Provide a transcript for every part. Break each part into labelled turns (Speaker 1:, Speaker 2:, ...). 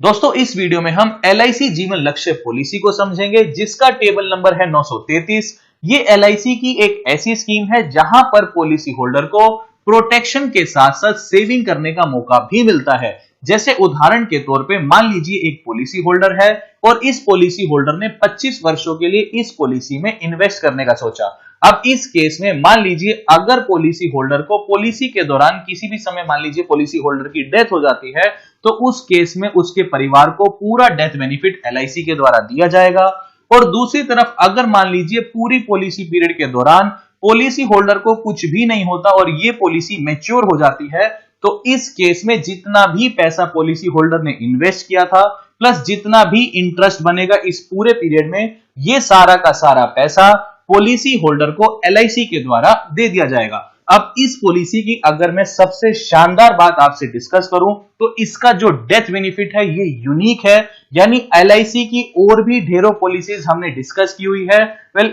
Speaker 1: दोस्तों इस वीडियो में हम LIC जीवन लक्ष्य पॉलिसी को समझेंगे जिसका टेबल नंबर है 933। ये LIC की एक ऐसी स्कीम है जहां पर पॉलिसी होल्डर को प्रोटेक्शन के साथ साथ सेविंग करने का मौका भी मिलता है। जैसे उदाहरण के तौर पे मान लीजिए एक पॉलिसी होल्डर है और इस पॉलिसी होल्डर ने 25 वर्षों के लिए इस पॉलिसी में इन्वेस्ट करने का सोचा। अब इस केस में मान लीजिए अगर पॉलिसी होल्डर को पॉलिसी के दौरान किसी भी समय मान लीजिए पॉलिसी होल्डर की डेथ हो जाती है तो उस केस में उसके परिवार को पूरा डेथ बेनिफिट LIC के द्वारा दिया जाएगा। और दूसरी तरफ अगर मान लीजिए पूरी पॉलिसी पीरियड के दौरान पॉलिसी होल्डर को कुछ भी नहीं होता और ये पॉलिसी मैच्योर हो जाती है तो इस केस में जितना भी पैसा पॉलिसी होल्डर ने इन्वेस्ट किया था प्लस जितना भी इंटरेस्ट बनेगा इस पूरे पीरियड में ये सारा का सारा पैसा पॉलिसी होल्डर को LIC के द्वारा दे दिया जाएगा। अब इस पॉलिसी की अगर मैं सबसे शानदार बात आपसे डिस्कस करूं तो इसका जो डेथ बेनिफिट है ये यूनिक है। यानी LIC की और भी ढेरों पॉलिसीज हमने डिस्कस की हुई है।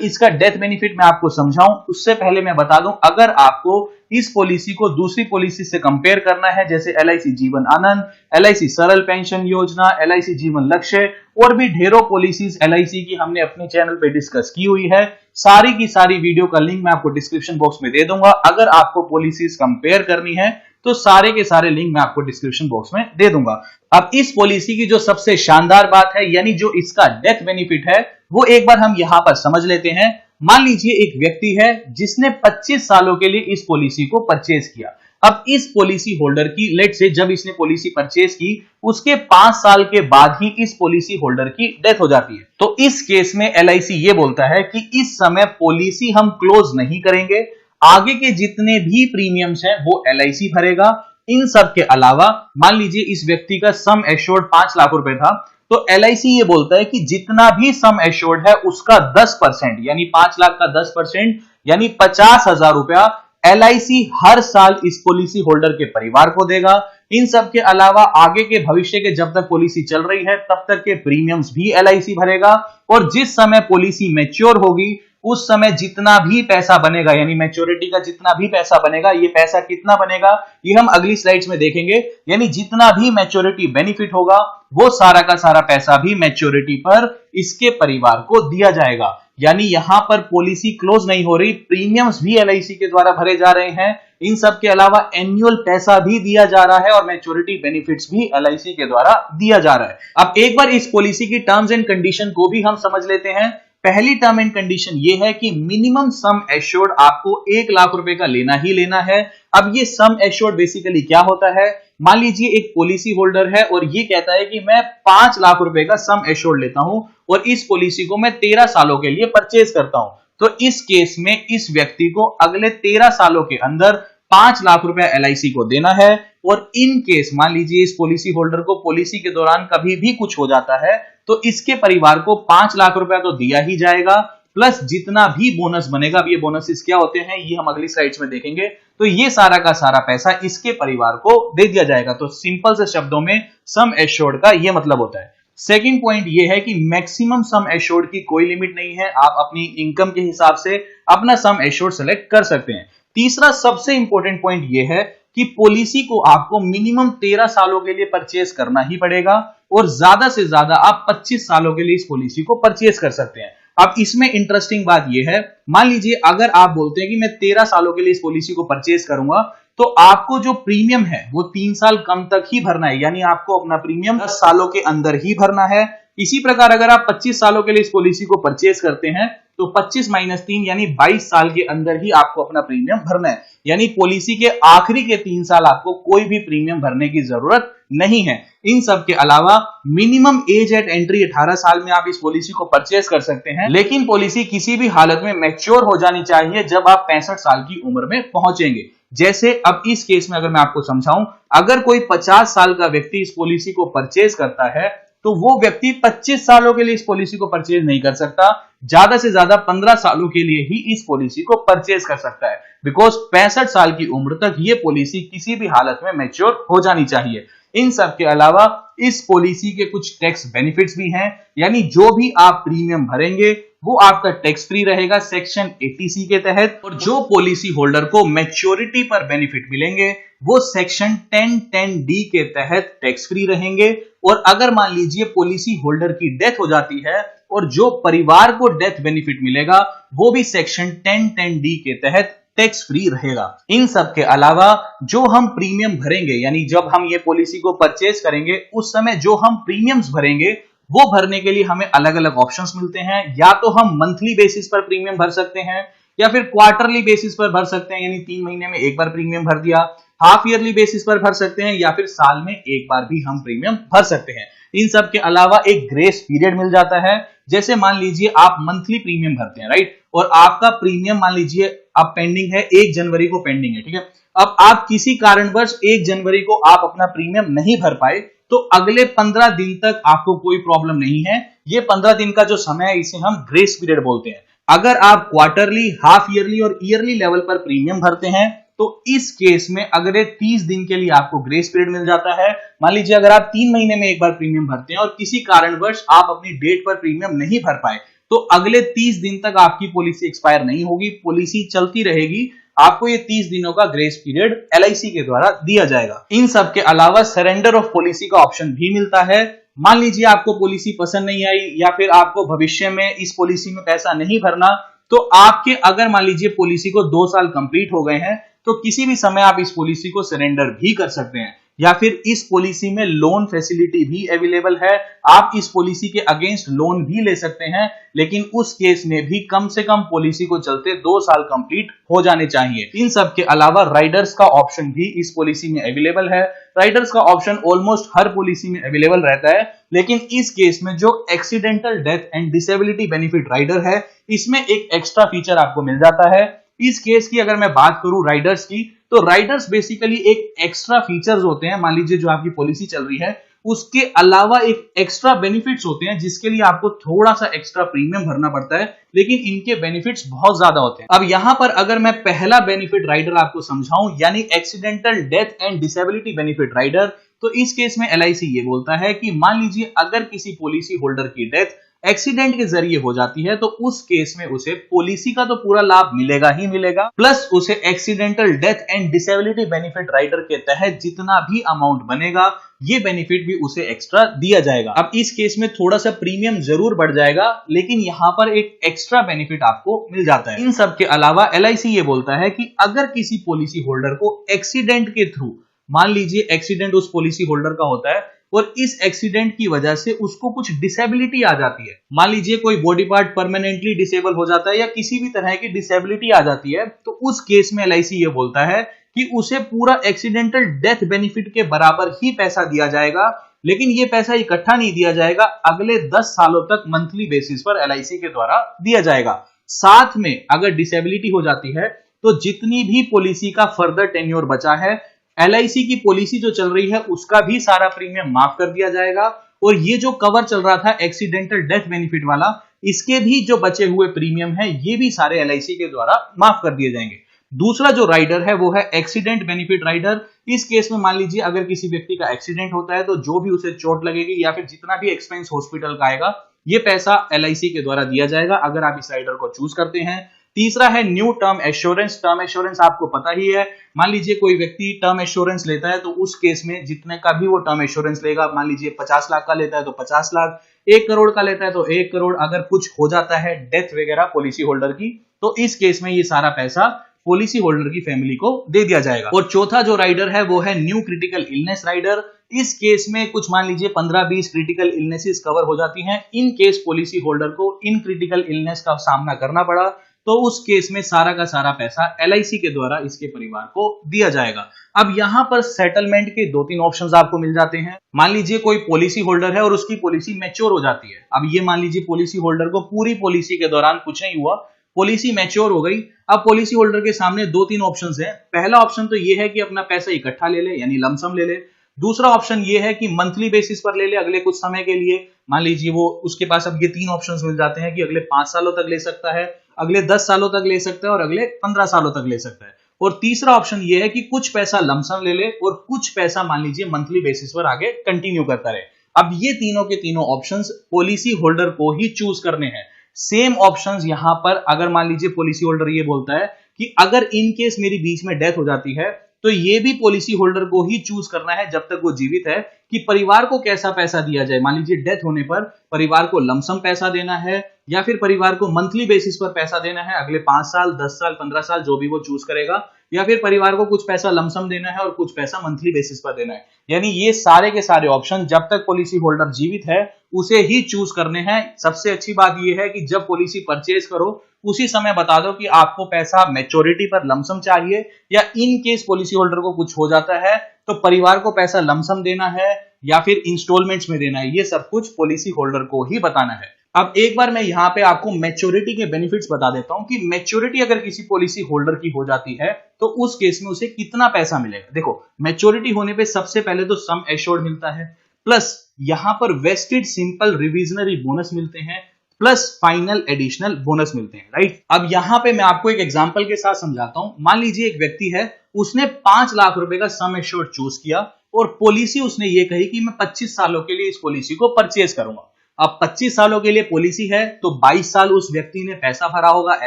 Speaker 1: इसका डेथ बेनिफिट मैं आपको समझाऊं उससे पहले मैं बता दूं अगर आपको इस पॉलिसी को दूसरी पॉलिसी से कंपेयर करना है जैसे LIC जीवन आनंद, LIC सरल पेंशन योजना, LIC जीवन लक्ष्य और भी ढेरों पॉलिसीज LIC की हमने अपने चैनल पे डिस्कस की हुई है। सारी की सारी वीडियो का लिंक मैं आपको डिस्क्रिप्शन बॉक्स में दे दूंगा। अगर आपको पॉलिसीज कंपेयर करनी है तो सारे के सारे लिंक मैं आपको डिस्क्रिप्शन बॉक्स में दे दूंगा। अब इस पॉलिसी की जो सबसे शानदार बात है यानी जो इसका डेथ बेनिफिट है वो एक बार हम यहां पर समझ लेते हैं। मान लीजिए एक व्यक्ति है जिसने 25 सालों के लिए इस पॉलिसी को परचेज किया। अब इस पॉलिसी होल्डर की लेट से जब इसने पॉलिसी परचेज की उसके 5 साल के बाद ही इस पॉलिसी होल्डर की डेथ हो जाती है तो इस केस में LIC ये बोलता है कि इस समय पॉलिसी हम क्लोज नहीं करेंगे, आगे के जितने भी प्रीमियम्स हैं वो LIC भरेगा। इन सब के अलावा मान लीजिए इस व्यक्ति का सम एश्योर्ड 5 लाख रुपए था तो LIC ये बोलता है कि जितना भी सम एश्योर्ड है उसका 10% यानी 5 लाख का 10% यानी 50,000 रुपया LIC हर साल इस पॉलिसी होल्डर के परिवार को देगा। इन सब के अलावा आगे के भविष्य के जब तक पॉलिसी चल रही है तब तक के प्रीमियम्स भी LIC भरेगा और जिस समय पॉलिसी मैच्योर होगी उस समय जितना भी पैसा बनेगा यानी मैच्योरिटी का जितना भी पैसा बनेगा, ये पैसा कितना बनेगा ये हम अगली स्लाइड्स में देखेंगे। यानी जितना भी मैच्योरिटी बेनिफिट होगा वो सारा का सारा पैसा भी मैच्योरिटी पर इसके परिवार को दिया जाएगा। यानी यहां पर पॉलिसी क्लोज नहीं हो रही, प्रीमियम्स भी LIC के द्वारा भरे जा रहे हैं। इन सब के अलावा एनुअल पैसा भी दिया जा रहा है और मैच्योरिटी बेनिफिट्स भी LIC के द्वारा दिया जा रहा है। अब एक बार इस पॉलिसी की टर्म्स एंड कंडीशन को भी हम समझ लेते हैं। पहली टर्म एंड कंडीशन ये है कि मिनिमम सम एश्योर्ड आपको 1 लाख रुपए का लेना ही लेना है। अब ये सम एश्योर्ड बेसिकली क्या होता है, मान लीजिए एक पॉलिसी होल्डर है और ये कहता है कि मैं 5 लाख रुपए का सम एश्योर्ड लेता हूं और इस पॉलिसी को मैं 13 सालों के लिए परचेज करता हूं तो इस केस में इस व्यक्ति को अगले 13 सालों के अंदर 5 लाख रुपया LIC को देना है। और इन केस मान लीजिए इस पॉलिसी होल्डर को पॉलिसी के दौरान कभी भी कुछ हो जाता है तो इसके परिवार को 5 लाख रुपया तो दिया ही जाएगा प्लस जितना भी बोनस बनेगा। अब ये बोनसेस क्या होते हैं ये हम अगली स्लाइड्स में देखेंगे तो ये सारा का सारा पैसा इसके परिवार को दे दिया जाएगा। तो सिंपल से शब्दों में सम एश्योर्ड का ये मतलब होता है। सेकंड पॉइंट ये है कि मैक्सिमम सम एश्योर्ड की कोई लिमिट नहीं है, आप अपनी इनकम के हिसाब से अपना सम एश्योर्ड सेलेक्ट कर सकते हैं। तीसरा सबसे इंपॉर्टेंट पॉइंट ये है कि पॉलिसी को आपको मिनिमम 13 सालों के लिए परचेज करना ही पड़ेगा और ज्यादा से ज्यादा आप 25 सालों के लिए इस पॉलिसी को परचेज कर सकते हैं। अब इसमें इंटरेस्टिंग बात यह है, मान लीजिए अगर आप बोलते हैं कि मैं 13 सालों के लिए इस पॉलिसी को परचेज करूंगा तो आपको जो प्रीमियम है वो 3 साल कम तक ही भरना है, यानी आपको अपना प्रीमियम 10 सालों के अंदर ही भरना है। इसी प्रकार अगर आप 25 सालों के लिए इस पॉलिसी को परचेज करते हैं तो 25 - 3 यानी 22 साल के अंदर ही आपको अपना प्रीमियम भरना है। यानी पॉलिसी के आखिरी के 3 साल आपको कोई भी प्रीमियम भरने की जरूरत नहीं है। इन सब के अलावा मिनिमम एज एट एंट्री 18 साल में आप इस पॉलिसी को परचेज कर सकते हैं, लेकिन पॉलिसी किसी भी हालत में मैच्योर हो जानी चाहिए जब आप 65 साल की उम्र में पहुंचेंगे। जैसे अब इस केस में अगर मैं आपको समझाऊं, अगर कोई 50 साल का व्यक्ति इस पॉलिसी को परचेज करता है तो वो व्यक्ति 25 सालों के लिए इस पॉलिसी को परचेज नहीं कर सकता, ज्यादा से ज्यादा 15 सालों के लिए ही इस पॉलिसी को परचेज कर सकता है। बिकॉज 65 साल की उम्र तक ये पॉलिसी किसी भी हालत में मैच्योर हो जानी चाहिए। इन सब के अलावा इस पॉलिसी के कुछ टैक्स बेनिफिट्स भी हैं, यानी जो भी आप प्रीमियम भरेंगे वो आपका टैक्स फ्री रहेगा सेक्शन 80C के तहत। और जो पॉलिसी होल्डर को मैच्योरिटी पर बेनिफिट मिलेंगे वो सेक्शन 1010D के तहत टैक्स फ्री रहेंगे। और अगर मान लीजिए पॉलिसी होल्डर की डेथ हो जाती है और जो परिवार को डेथ बेनिफिट मिलेगा वो भी सेक्शन 1010D के तहत टैक्स फ्री रहेगा। इन सब के अलावा जो हम प्रीमियम भरेंगे, यानी जब हम ये पॉलिसी को परचेज करेंगे उस समय जो हम प्रीमियम्स भरेंगे वो भरने के लिए हमें अलग अलग ऑप्शंस मिलते हैं। या तो हम मंथली बेसिस पर प्रीमियम भर सकते हैं या फिर क्वार्टरली बेसिस पर भर सकते हैं, यानी 3 महीने में एक बार प्रीमियम भर दिया, हाफ ईयरली बेसिस पर भर सकते हैं या फिर साल में एक बार भी हम प्रीमियम भर सकते हैं। इन सब के अलावा एक ग्रेस पीरियड मिल जाता है। जैसे मान लीजिए आप मंथली प्रीमियम भरते हैं, राइट, और आपका प्रीमियम मान लीजिए अब पेंडिंग है, 1 जनवरी को पेंडिंग है, ठीक है। अब आप किसी कारणवश 1 जनवरी को आप अपना प्रीमियम नहीं भर पाए तो अगले 15 दिन तक आपको कोई प्रॉब्लम नहीं है। ये 15 दिन का जो समय है इसे हम ग्रेस पीरियड बोलते हैं। अगर आप क्वार्टरली, हाफ ईयरली और ईयरली लेवल पर प्रीमियम भरते हैं तो इस केस में अगले 30 दिन के लिए आपको ग्रेस पीरियड मिल जाता है। मान लीजिए अगर आप 3 महीने में एक बार प्रीमियम भरते हैं और किसी कारणवश आप अपनी डेट पर प्रीमियम नहीं भर पाए तो अगले 30 दिन तक आपकी पॉलिसी एक्सपायर नहीं होगी, पॉलिसी चलती रहेगी। आपको ये 30 दिनों का ग्रेस पीरियड LIC के द्वारा दिया जाएगा। इन सब के अलावा सरेंडर ऑफ पॉलिसी का ऑप्शन भी मिलता है। मान लीजिए आपको पॉलिसी पसंद नहीं आई या फिर आपको भविष्य में इस पॉलिसी में पैसा नहीं भरना, तो आपके अगर मान लीजिए पॉलिसी को 2 साल कंप्लीट हो गए हैं तो किसी भी समय आप इस पॉलिसी को सरेंडर भी कर सकते हैं। या फिर इस पॉलिसी में लोन फैसिलिटी भी अवेलेबल है, आप इस पॉलिसी के अगेंस्ट लोन भी ले सकते हैं, लेकिन उस केस में भी कम से कम पॉलिसी को चलते 2 साल कंप्लीट हो जाने चाहिए। इन सब के अलावा राइडर्स का ऑप्शन भी इस पॉलिसी में अवेलेबल है। राइडर्स का ऑप्शन ऑलमोस्ट हर पॉलिसी में अवेलेबल रहता है, लेकिन इस केस में जो accidental death and disability benefit rider है इसमें एक एक्स्ट्रा फीचर आपको मिल जाता है। इस केस की अगर मैं बात करूं राइडर्स की, तो राइडर्स बेसिकली एक एक्स्ट्रा फीचर्स होते हैं। मान लीजिए जो आपकी पॉलिसी चल रही है उसके अलावा एक एक्स्ट्रा बेनिफिट्स होते हैं जिसके लिए आपको थोड़ा सा एक्स्ट्रा प्रीमियम भरना पड़ता है, लेकिन इनके बेनिफिट्स बहुत ज्यादा होते हैं। अब यहां पर अगर मैं पहला बेनिफिट राइडर आपको समझाऊं, यानी accidental death and disability benefit rider, तो इस केस में LIC ये बोलता है कि मान लीजिए अगर किसी पॉलिसी होल्डर की डेथ एक्सीडेंट के जरिए हो जाती है तो उस केस में उसे पॉलिसी का तो पूरा लाभ मिलेगा ही मिलेगा, प्लस उसे accidental death and disability benefit rider के तहत जितना भी अमाउंट बनेगा ये बेनिफिट भी उसे एक्स्ट्रा दिया जाएगा। अब इस केस में थोड़ा सा प्रीमियम जरूर बढ़ जाएगा, लेकिन यहां पर एक एक्स्ट्रा बेनिफिट आपको मिल जाता है। इन सब के अलावा LIC ये बोलता है कि अगर किसी पॉलिसी होल्डर को एक्सीडेंट के थ्रू, मान लीजिए एक्सीडेंट उस पॉलिसी होल्डर का होता है और इस एक्सीडेंट की वजह से उसको कुछ डिसेबिलिटी आ जाती है, मान लीजिए कोई बॉडी पार्ट परमानेंटली डिसेबल हो जाता है या किसी भी तरह की डिसेबिलिटी आ जाती है, तो उस केस में LIC ये बोलता है कि उसे पूरा एक्सीडेंटल डेथ बेनिफिट के बराबर ही पैसा दिया जाएगा, लेकिन ये पैसा इकट्ठा नहीं दिया जाएगा, अगले 10 सालों तक मंथली बेसिस पर LIC के द्वारा दिया जाएगा। साथ में अगर डिसेबिलिटी हो जाती है तो जितनी भी पॉलिसी का फर्दर टेन्योर बचा है, LIC की पॉलिसी जो चल रही है उसका भी सारा प्रीमियम माफ कर दिया जाएगा, और ये जो कवर चल रहा था एक्सीडेंटल डेथ बेनिफिट वाला, इसके भी जो बचे हुए प्रीमियम है ये भी सारे LIC के द्वारा माफ कर दिए जाएंगे। दूसरा जो राइडर है वो है एक्सीडेंट बेनिफिट राइडर। इस केस में मान लीजिए अगर किसी व्यक्ति का एक्सीडेंट होता है तो जो भी उसे चोट लगेगी या फिर जितना भी एक्सपेंस हॉस्पिटल का आएगा ये पैसा LIC के द्वारा दिया जाएगा अगर आप इस राइडर को चूज करते हैं। तीसरा है new term assurance. Term assurance आपको पता ही है, मान लीजिए कोई व्यक्ति टर्म एश्योरेंस लेता है तो उस केस में जितने का भी वो टर्म एश्योरेंस लेगा, मान लीजिए 50 लाख का लेता है तो 50 लाख, 1 करोड़ का लेता है तो 1 करोड़, अगर कुछ हो जाता है डेथ वगैरह पॉलिसी होल्डर की तो इस केस में ये सारा पैसा पॉलिसी होल्डर की फैमिली को दे दिया जाएगा। और चौथा जो राइडर है वो है न्यू क्रिटिकल इलनेस राइडर। इस केस में कुछ मान लीजिए 15-20 क्रिटिकल इलनेसेस कवर हो जाती हैं। इन केस पॉलिसी होल्डर को इन क्रिटिकल इलनेस का सामना करना पड़ा तो उस केस में सारा का सारा पैसा LIC के द्वारा इसके परिवार को दिया जाएगा। अब यहां पर सेटलमेंट के 2-3 ऑप्शंस आपको मिल जाते हैं। मान लीजिए कोई पॉलिसी होल्डर है और उसकी पॉलिसी मैच्योर हो जाती है। अब ये मान लीजिए पॉलिसी होल्डर को पूरी पॉलिसी के दौरान कुछ नहीं हुआ, पॉलिसी मैच्योर हो गई। अब पॉलिसी होल्डर के सामने 2-3 ऑप्शंस हैं। पहला ऑप्शन तो ये है कि अपना पैसा इकट्ठा ले ले, यानी लमसम ले ले। दूसरा ऑप्शन ये है कि मंथली बेसिस पर ले ले अगले कुछ समय के लिए। मान लीजिए वो उसके पास अब ये 3 ऑप्शंस मिल जाते हैं कि अगले 5 सालों तक ले सकता है, अगले 10 सालों तक ले सकता है और अगले 15 सालों तक ले सकता है। और तीसरा ऑप्शन ये है कि कुछ पैसा लमसम ले ले और कुछ पैसा मान लीजिए मंथली बेसिस पर आगे कंटिन्यू करता रहे। अब ये तीनों के तीनों ऑप्शंस पॉलिसी होल्डर को ही चूज करने हैं। सेम ऑप्शंस यहां पर अगर मान लीजिए पॉलिसी होल्डर ये बोलता है कि अगर इन केस मेरी बीच में डेथ हो जाती है तो ये भी पॉलिसी होल्डर को ही चूज करना है जब तक वो जीवित है कि परिवार को कैसा पैसा दिया जाए। मान लीजिए डेथ होने पर परिवार को लमसम पैसा देना है या फिर परिवार को मंथली बेसिस पर पैसा देना है अगले 5 साल, 10 साल, 15 साल, जो भी वो चूज करेगा, या फिर परिवार को कुछ पैसा लमसम देना है और कुछ पैसा मंथली बेसिस पर देना है। यानी ये सारे के सारे ऑप्शन जब तक पॉलिसी होल्डर जीवित है उसे ही चूज करने हैं। सबसे अच्छी बात यह है कि जब पॉलिसी परचेज करो उसी समय बता दो कि आपको पैसा मैच्योरिटी पर लमसम चाहिए, या इन केस पॉलिसी होल्डर को कुछ हो जाता है तो परिवार को पैसा लमसम देना है या फिर इंस्टॉलमेंट्स में देना है। ये सब कुछ पॉलिसी होल्डर को ही बताना है। अब एक बार मैं यहाँ पे आपको मैच्योरिटी के बेनिफिट्स बता देता हूं कि मैच्योरिटी अगर किसी पॉलिसी होल्डर की हो जाती है तो उस केस में उसे कितना पैसा मिलेगा। देखो, मैच्योरिटी होने पे सबसे पहले तो सम एश्योर्ड मिलता है, प्लस यहां पर वेस्टेड सिंपल रिविजनरी बोनस मिलते हैं, प्लस फाइनल एडिशनल बोनस मिलते हैं, राइट। अब यहां पे मैं आपको एक एग्जांपल के साथ समझाता हूं। मान लीजिए एक व्यक्ति है, उसने 5 लाख रुपए का सम एश्योर्ड चूज किया और पॉलिसी उसने ये कही कि मैं 25 सालों के लिए इस पॉलिसी को परचेज करूंगा। अब 25 सालों के लिए पॉलिसी है तो 22 साल उस व्यक्ति ने पैसा भरा होगा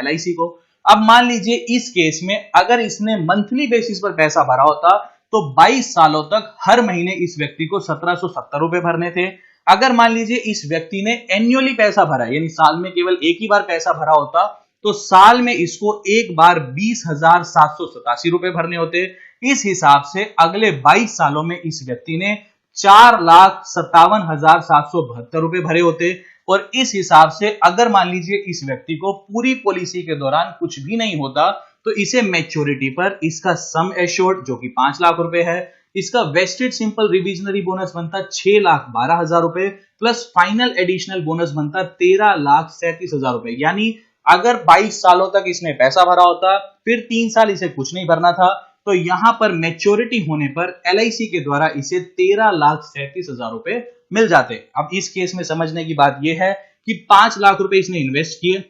Speaker 1: LIC को। अब मान लीजिए इस केस में अगर इसने मंथली बेसिस पर पैसा भरा होता तो 22 सालों तक हर महीने इस व्यक्ति को 1770 रुपए भरने थे। अगर मान लीजिए इस व्यक्ति ने एन्युअली पैसा भरा, यानी साल में केवल एक ही बार पैसा भरा होता, तो साल में इसको एक बार 20,787 रुपए भरने होते। इस हिसाब से अगले 22 सालों में इस व्यक्ति ने 4,57,772 रुपए भरे होते। और इस हिसाब से अगर मान लीजिए इस व्यक्ति को पूरी पॉलिसी के दौरान कुछ भी नहीं होता तो इसे मैच्योरिटी पर इसका सम एश्योर्ड जो कि 5 लाख रुपए है, इसका वेस्टेड सिंपल रिविजनरी बोनस बनता 6,12,000 रुपए, प्लस फाइनल एडिशनल बोनस बनता 13,37,000 रुपए। यानी अगर 22 सालों तक इसने पैसा भरा होता, फिर 3 साल इसे कुछ नहीं भरना था, तो यहां पर मैच्योरिटी होने पर LIC के द्वारा इसे 13,37,000 रुपए मिल जाते। अब इस केस में समझने की बात यह है कि 5 लाख रुपए इसने इन्वेस्ट किए,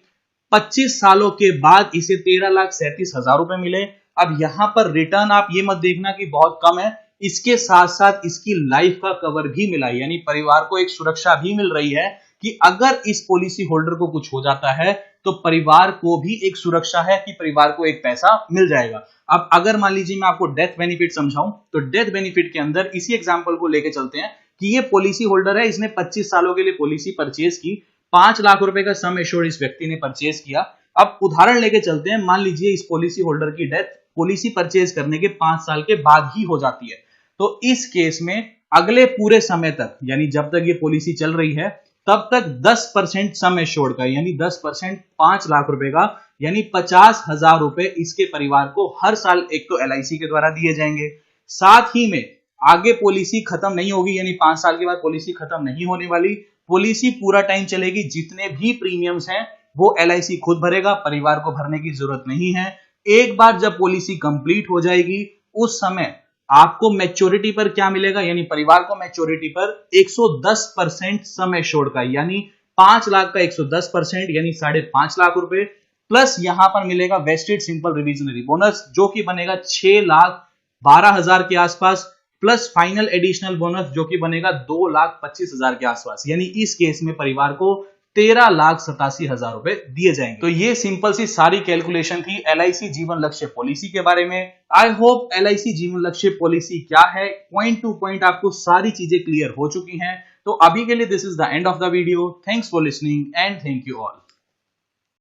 Speaker 1: 25 सालों के बाद इसे 13,37,000 रुपए मिले। अब यहां पर रिटर्न आप ये मत देखना कि बहुत कम है, इसके साथ साथ इसकी लाइफ का कवर भी मिला, यानी परिवार को एक सुरक्षा भी मिल रही है कि अगर इस पॉलिसी होल्डर को कुछ हो जाता है तो परिवार को भी एक सुरक्षा है कि परिवार को एक पैसा मिल जाएगा। अब अगर मान लीजिए मैं आपको डेथ बेनिफिट समझाऊं तो डेथ बेनिफिट के अंदर इसी एग्जांपल को लेके चलते हैं कि ये पॉलिसी होल्डर है, इसने 25 सालों के लिए पॉलिसी परचेज की, 5 लाख रुपए का सम एश्योर्ड इस व्यक्ति ने परचेज किया। अब उदाहरण लेके चलते हैं, मान लीजिए इस पॉलिसी होल्डर की डेथ पॉलिसी परचेज करने के 5 साल के बाद ही हो जाती है, तो इस केस में अगले पूरे समय तक, यानी जब तक ये पॉलिसी चल रही है तब तक 10% सम एश्योर्ड का, यानी 10% 5 लाख रुपए का, यानी 50,000 रुपए इसके परिवार को हर साल एक तो LIC के द्वारा दिए जाएंगे। साथ ही में आगे पॉलिसी खत्म नहीं होगी, यानी 5 साल के बाद पॉलिसी खत्म नहीं होने वाली, पॉलिसी पूरा टाइम चलेगी। जितने भी प्रीमियम्स हैं वो LIC खुद भरेगा, परिवार को भरने की जरूरत नहीं है। एक बार जब पॉलिसी कंप्लीट हो जाएगी उस समय आपको मैच्योरिटी पर क्या मिलेगा, यानी परिवार को मैच्योरिटी पर 110% सम एश्योर्ड का, यानी 5 लाख का 110% यानी 5.5 लाख रुपए, प्लस यहां पर मिलेगा वेस्टेड सिंपल रिविजनरी बोनस जो कि बनेगा 6,12,000 के आसपास, प्लस फाइनल एडिशनल बोनस जो कि बनेगा 2,25,000 के आसपास। यानी इस केस में परिवार को 13,87,000 रुपए दिए जाएंगे। तो ये सिंपल सी सारी कैलकुलेशन थी LIC जीवन लक्ष्य पॉलिसी के बारे में। आई होप LIC जीवन लक्ष्य पॉलिसी क्या है, पॉइंट टू पॉइंट आपको सारी चीजें क्लियर हो चुकी हैं। तो अभी के लिए this is the end of the video. Thanks for listening and thank you all.